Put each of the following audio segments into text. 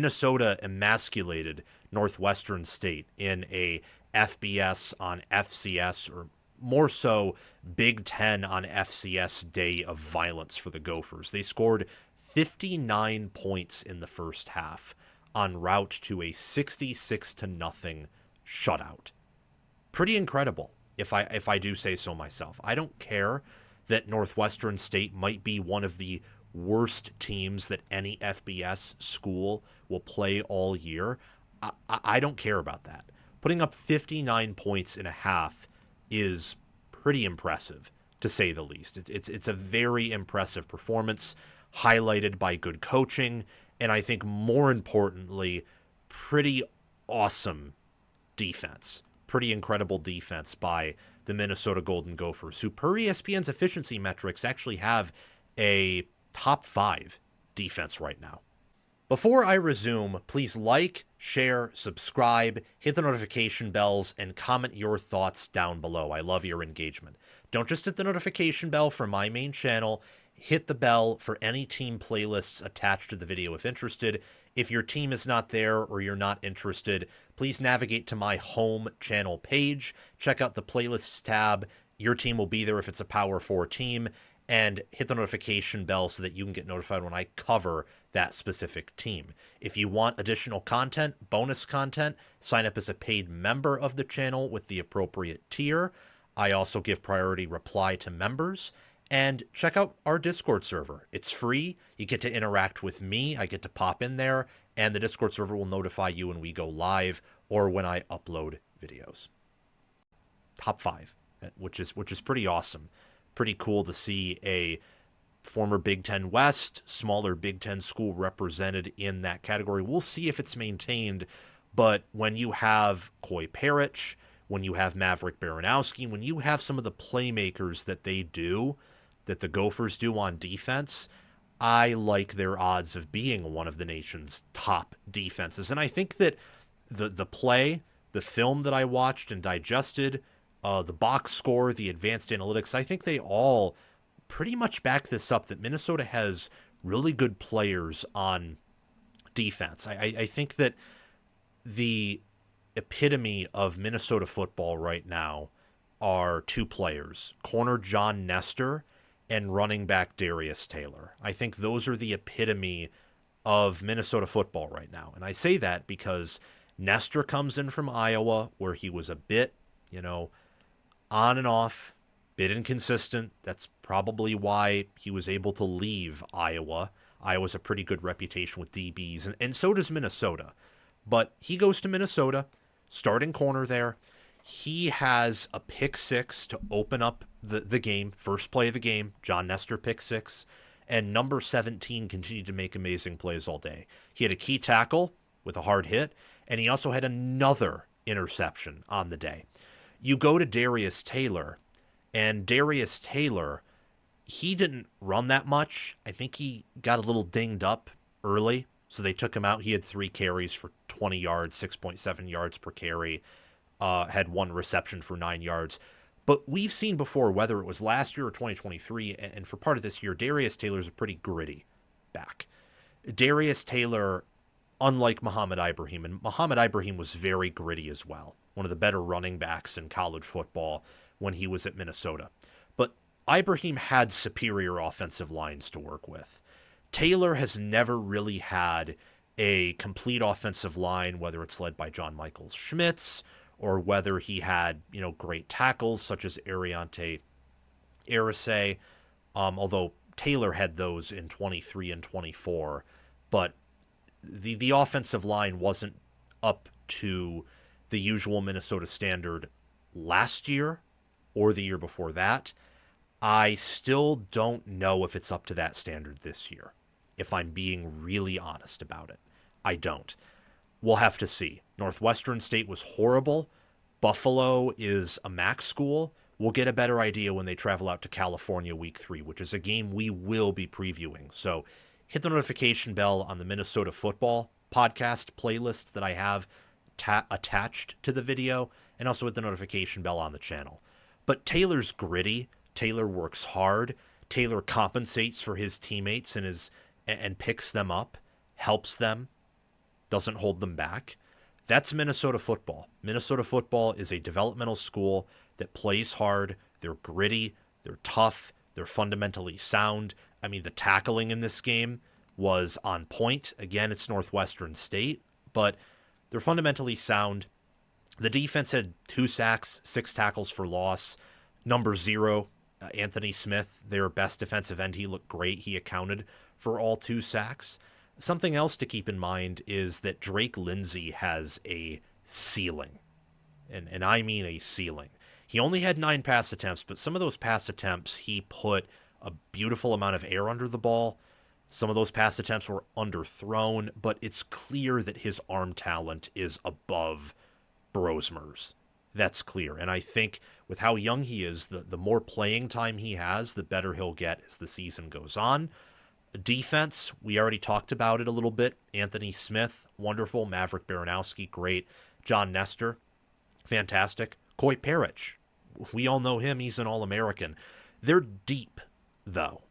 Minnesota emasculated Northwestern State in a FBS on FCS, or more so Big Ten on FCS day of violence for the Gophers. They scored 59 points in the first half en route to a 66 to nothing shutout. Pretty incredible, if I do say so myself. I don't care that Northwestern State might be one of the worst teams that any FBS school will play all year. I don't care about that. Putting up 59 points in a half is pretty impressive, to say the least. It's a very impressive performance, highlighted by good coaching, and I think more importantly, pretty awesome defense. Pretty incredible defense by the Minnesota Golden Gophers, who per ESPN's efficiency metrics actually have a top 5 defense right now. Before I resume, please like, share, subscribe, hit the notification bells, and comment your thoughts down below. I love your engagement. Don't just hit the notification bell for my main channel. Hit the bell for any team playlists attached to the video if interested. If your team is not there or you're not interested, please navigate to my home channel page. Check out the playlists tab. Your team will be there if it's a Power 4 team. And hit the notification bell so that you can get notified when I cover that specific team. If you want additional content, bonus content, sign up as a paid member of the channel with the appropriate tier. I also give priority reply to members. And check out our Discord server. It's free. You get to interact with me. I get to pop in there, and the Discord server will notify you when we go live or when I upload videos. Top 5, which is pretty awesome. Pretty cool to see a former Big Ten West, smaller Big Ten school represented in that category. We'll see if it's maintained, but when you have Coy Parrish, when you have Maverick Baranowski, when you have some of the playmakers that they do, that the Gophers do on defense, I like their odds of being one of the nation's top defenses. And I think that the play, the film that I watched and digested, the box score, the advanced analytics, I think they all pretty much back this up, that Minnesota has really good players on defense. I think that the epitome of Minnesota football right now are 2 players, corner John Nestor and running back Darius Taylor. I think those are the epitome of Minnesota football right now. And I say that because Nestor comes in from Iowa, where he was a bit, on and off, bit inconsistent. That's probably why he was able to leave Iowa. Iowa's a pretty good reputation with DBs, and so does Minnesota. But he goes to Minnesota, starting corner there. He has a pick 6 to open up the game, first play of the game, John Nestor pick 6, and number 17 continued to make amazing plays all day. He had a key tackle with a hard hit, and he also had another interception on the day. You go to Darius Taylor, and Darius Taylor, he didn't run that much. I think he got a little dinged up early, so they took him out. He had 3 carries for 20 yards, 6.7 yards per carry, had 1 reception for 9 yards. But we've seen before, whether it was last year or 2023, and for part of this year, Darius Taylor's a pretty gritty back. Darius Taylor, unlike Mohamed Ibrahim, and Mohamed Ibrahim was very gritty as well, one of the better running backs in college football when he was at Minnesota. But Ibrahim had superior offensive lines to work with. Taylor has never really had a complete offensive line, whether it's led by John Michael Schmitz or whether he had, great tackles such as Ariante Arce, although Taylor had those in 23 and 24, but the offensive line wasn't up to the usual Minnesota standard last year or the year before that. I still don't know if it's up to that standard this year, if I'm being really honest about it. I don't. We'll have to see. Northwestern State was horrible. Buffalo is a MAC school. We'll get a better idea when they travel out to California week 3, which is a game we will be previewing. So hit the notification bell on the Minnesota football podcast playlist that I have attached to the video, and also hit the notification bell on the channel. But Taylor's gritty. Taylor works hard. Taylor compensates for his teammates and picks them up, helps them. doesn't hold them back. That's Minnesota football. Minnesota football is a developmental school that plays hard. They're gritty. They're tough. They're fundamentally sound. I mean, the tackling in this game was on point. Again, it's Northwestern State, but they're fundamentally sound. The defense had 2 sacks, 6 tackles for loss. Number 0, Anthony Smith, their best defensive end, he looked great. He accounted for all 2 sacks. Something else to keep in mind is that Drake Lindsey has a ceiling, and I mean a ceiling. He only had 9 pass attempts, but some of those pass attempts, he put a beautiful amount of air under the ball. Some of those pass attempts were underthrown, but it's clear that his arm talent is above Brosmer's. That's clear. And I think with how young he is, the more playing time he has, the better he'll get as the season goes on. Defense, we already talked about it a little bit. Anthony Smith, wonderful. Maverick Baranowski, great. John Nestor, fantastic. Coy Parrish, we all know him. He's an All-American. They're deep, though.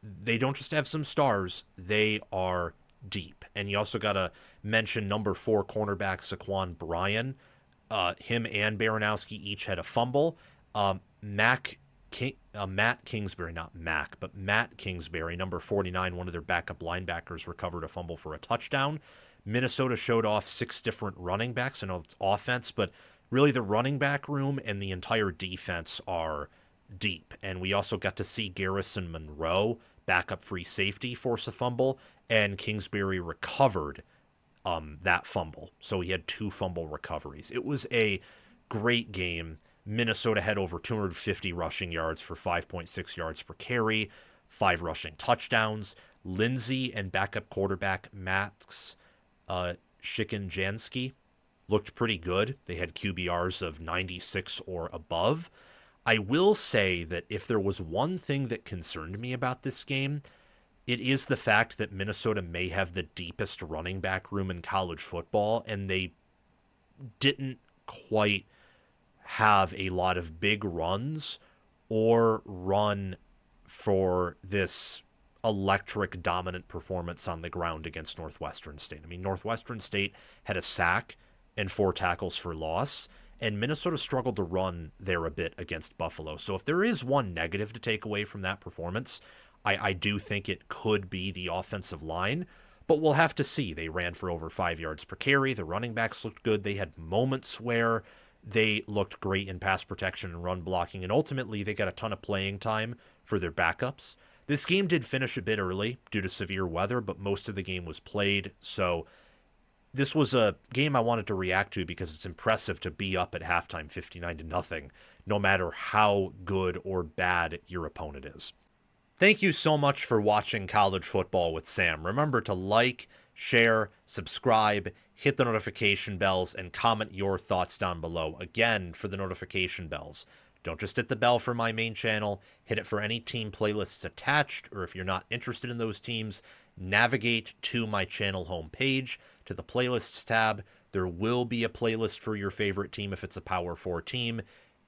They don't just have some stars. They are deep. And you also got to mention number 4 cornerback Saquon Bryan. Him and Baranowski each had a fumble. Matt Kingsbury, not Mac, but Matt Kingsbury, number 49, one of their backup linebackers, recovered a fumble for a touchdown. Minnesota showed off 6 different running backs. I know it's offense, but really the running back room and the entire defense are deep. And we also got to see Garrison Monroe, backup free safety, force a fumble, and Kingsbury recovered that fumble. So he had 2 fumble recoveries. It was a great game. Minnesota had over 250 rushing yards for 5.6 yards per carry, 5 rushing touchdowns. Lindsey and backup quarterback Max Shikinjansky looked pretty good. They had QBRs of 96 or above. I will say that if there was one thing that concerned me about this game, it is the fact that Minnesota may have the deepest running back room in college football, and they didn't quite have a lot of big runs or run for this electric dominant performance on the ground against Northwestern State. I mean, Northwestern State had a sack and 4 tackles for loss, and Minnesota struggled to run there a bit against Buffalo. So if there is one negative to take away from that performance, I do think it could be the offensive line, but we'll have to see. They ran for over 5 yards per carry. The running backs looked good. They had moments where they looked great in pass protection and run blocking, and ultimately they got a ton of playing time for their backups. This game did finish a bit early due to severe weather, but most of the game was played, so this was a game I wanted to react to because it's impressive to be up at halftime 59-0, no matter how good or bad your opponent is. Thank you so much for watching College Football with Sam. Remember to like, share, subscribe, hit the notification bells, and comment your thoughts down below. Again, for the notification bells, don't just hit the bell for my main channel, hit it for any team playlists attached, or if you're not interested in those teams, navigate to my channel homepage, to the playlists tab. There will be a playlist for your favorite team if it's a Power 4 team.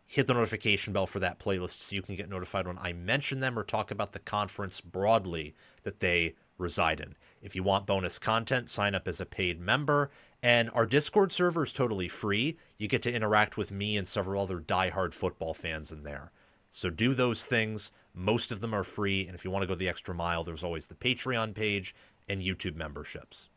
Hit the notification bell for that playlist so you can get notified when I mention them or talk about the conference broadly that they reside in. If you want bonus content, sign up as a paid member. And our Discord server is totally free. You get to interact with me and several other diehard football fans in there. So do those things. Most of them are free. And if you want to go the extra mile, there's always the Patreon page and YouTube memberships.